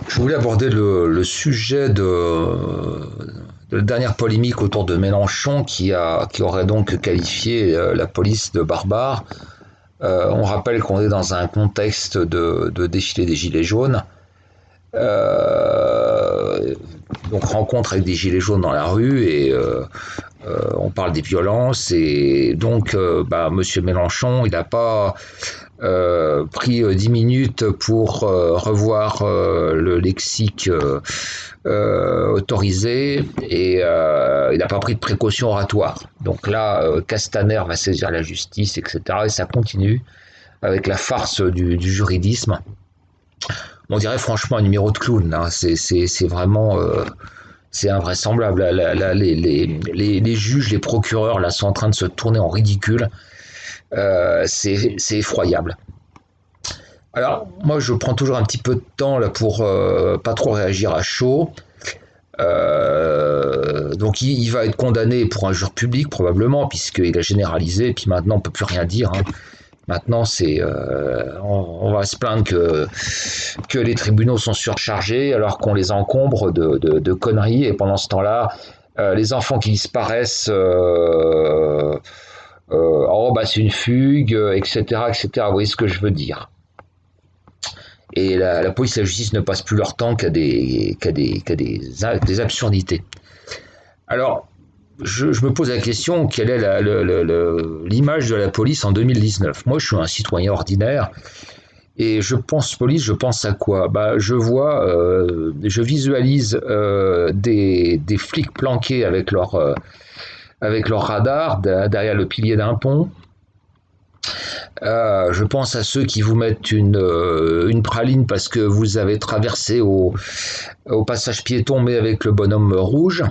Je voulais aborder le sujet de la dernière polémique autour de Mélenchon qui aurait donc qualifié la police de barbare. On rappelle qu'on est dans un contexte de défilé des Gilets jaunes. Euh, donc rencontre avec des Gilets jaunes dans la rue et on parle des violences et donc Monsieur Mélenchon il n'a pas pris 10 minutes pour revoir le lexique autorisé et il n'a pas pris de précautions oratoires. Donc là, Castaner va saisir la justice, etc. Et ça continue avec la farce du juridisme. On dirait franchement un numéro de clown. Hein. C'est vraiment c'est invraisemblable. Les juges, les procureurs là sont en train de se tourner en ridicule. C'est effroyable. Alors, moi, je prends toujours un petit peu de temps là pour pas trop réagir à chaud. Donc, il va être condamné pour injure publique probablement, puisqu'il a généralisé. Et puis maintenant, on peut plus rien dire. Hein. Maintenant, on va se plaindre que les tribunaux sont surchargés, alors qu'on les encombre de conneries. Et pendant ce temps-là, les enfants qui disparaissent. C'est une fugue, etc., etc. Vous voyez ce que je veux dire. Et la police et la justice ne passent plus leur temps qu'à des absurdités. Alors, je me pose la question, quelle est l'image de la police en 2019 ? Moi, je suis un citoyen ordinaire, et je pense police, je pense à quoi ? Je visualise des flics planqués avec leur radar derrière le pilier d'un pont. Je pense à ceux qui vous mettent une praline parce que vous avez traversé au passage piéton mais avec le bonhomme rouge.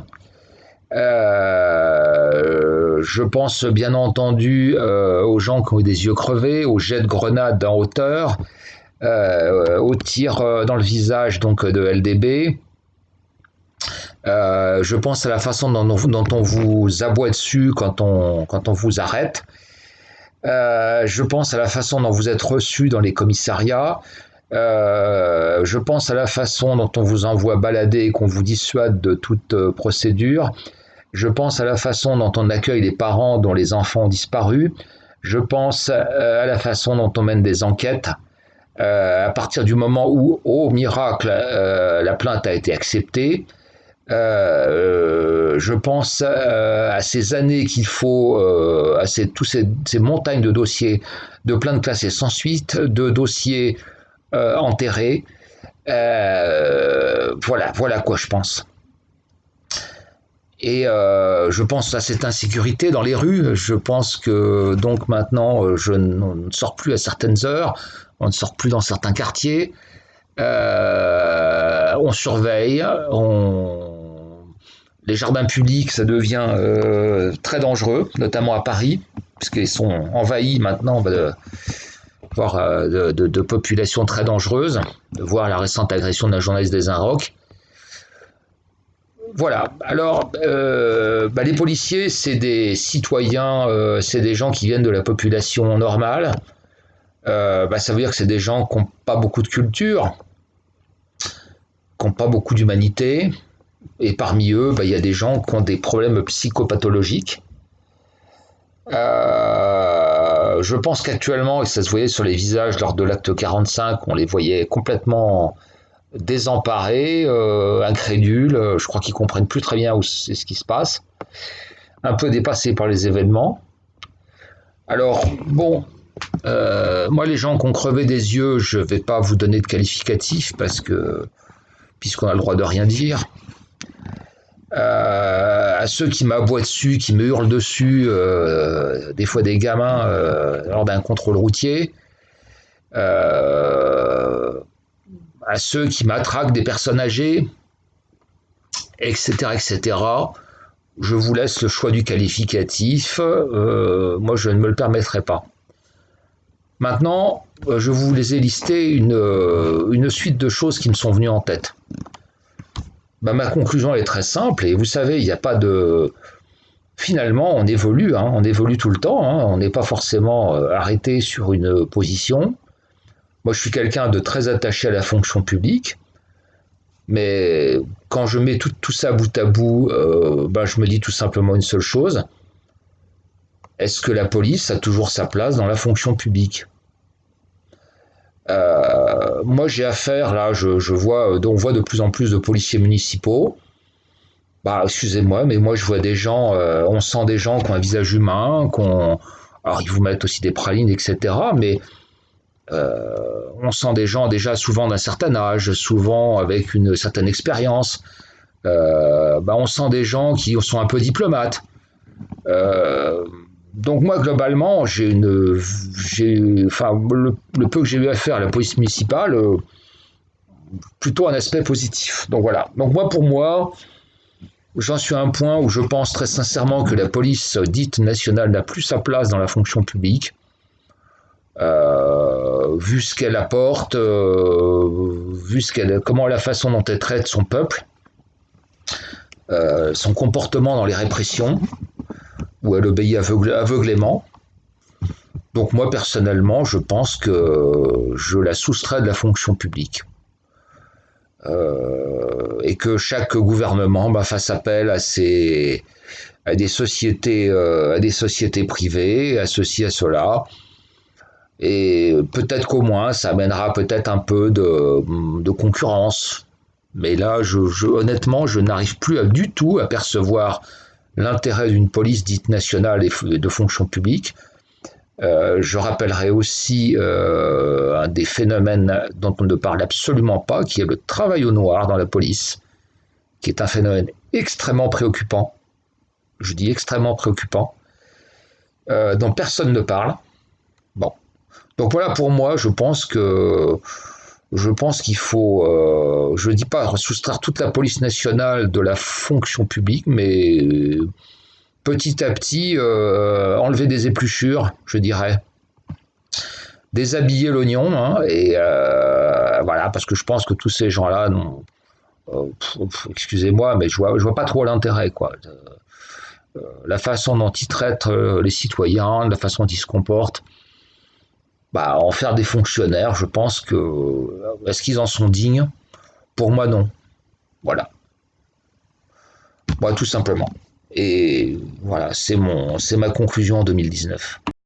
Je pense bien entendu aux gens qui ont eu des yeux crevés, aux jets de grenades en hauteur, aux tirs dans le visage donc de LDB. Je pense à la façon dont on vous aboie dessus quand on vous arrête. Je pense à la façon dont vous êtes reçu dans les commissariats. Je pense à la façon dont on vous envoie balader et qu'on vous dissuade de toute procédure. Je pense à la façon dont on accueille les parents dont les enfants ont disparu. Je pense à la façon dont on mène des enquêtes. À partir du moment où, au miracle, la plainte a été acceptée. Je pense à ces années qu'il faut, toutes ces montagnes de dossiers, de plaintes classées sans suite, de dossiers enterrés. Voilà à quoi je pense. Et je pense à cette insécurité dans les rues. Je pense que donc maintenant, on ne sort plus à certaines heures, on ne sort plus dans certains quartiers. On surveille, les jardins publics, ça devient très dangereux, notamment à Paris, puisqu'ils sont envahis maintenant de populations très dangereuses, de voir la récente agression d'un journaliste des Inrocks. Voilà, alors les policiers, c'est des citoyens, c'est des gens qui viennent de la population normale. Ça veut dire que c'est des gens qui n'ont pas beaucoup de culture, qui n'ont pas beaucoup d'humanité, et parmi eux, il y a des gens qui ont des problèmes psychopathologiques. Je pense qu'actuellement, et ça se voyait sur les visages lors de l'acte 45, on les voyait complètement désemparés, incrédules, je crois qu'ils comprennent plus très bien où c'est ce qui se passe, un peu dépassés par les événements. Alors, bon, moi les gens qui ont crevé des yeux, je ne vais pas vous donner de qualificatif puisqu'on a le droit de rien dire. À ceux qui m'aboient dessus, qui me hurlent dessus, des fois des gamins lors d'un contrôle routier, à ceux qui matraquent des personnes âgées, etc., etc. Je vous laisse le choix du qualificatif. Moi, je ne me le permettrai pas. Maintenant, je vous ai listé une suite de choses qui me sont venues en tête. Ma conclusion est très simple, et vous savez, il n'y a pas de... Finalement, on évolue tout le temps, hein, on n'est pas forcément arrêté sur une position. Moi, je suis quelqu'un de très attaché à la fonction publique. Mais quand je mets tout ça bout à bout, ben, je me dis tout simplement une seule chose. Est-ce que la police a toujours sa place dans la fonction publique? Moi, j'ai affaire, là, je vois, on voit de plus en plus de policiers municipaux. Bah, excusez-moi, mais moi, je vois des gens, on sent des gens qui ont un visage humain, alors ils vous mettent aussi des pralines, etc. Mais on sent des gens déjà souvent d'un certain âge, souvent avec une certaine expérience. Bah, on sent des gens qui sont un peu diplomates. Euh, donc moi globalement, enfin le peu que j'ai eu à faire à la police municipale, plutôt un aspect positif. Donc voilà. Donc moi pour moi, j'en suis à un point où je pense très sincèrement que la police dite nationale n'a plus sa place dans la fonction publique. Vu ce qu'elle apporte, comment la façon dont elle traite son peuple, son comportement dans les répressions, où elle obéit aveuglément. Donc moi personnellement, je pense que je la soustrais de la fonction publique. Et que chaque gouvernement fasse appel à des sociétés privées, à ceci, à cela. Et peut-être qu'au moins, ça amènera peut-être un peu de concurrence. Mais là, honnêtement, je n'arrive plus du tout à percevoir l'intérêt d'une police dite nationale et de fonction publique. Je rappellerai aussi un des phénomènes dont on ne parle absolument pas, qui est le travail au noir dans la police, qui est un phénomène extrêmement préoccupant. Je dis extrêmement préoccupant, dont personne ne parle. Bon, donc voilà, pour moi, je pense qu'il faut, je ne dis pas soustraire toute la police nationale de la fonction publique, mais petit à petit enlever des épluchures, je dirais, déshabiller l'oignon, hein, et voilà, parce que je pense que tous ces gens-là, excusez-moi, mais je vois pas trop l'intérêt, quoi. La façon dont ils traitent les citoyens, la façon dont ils se comportent, bah, en faire des fonctionnaires, je pense que est-ce qu'ils en sont dignes? Pour moi, non. Voilà, voilà tout simplement. Et voilà, c'est ma conclusion en 2019.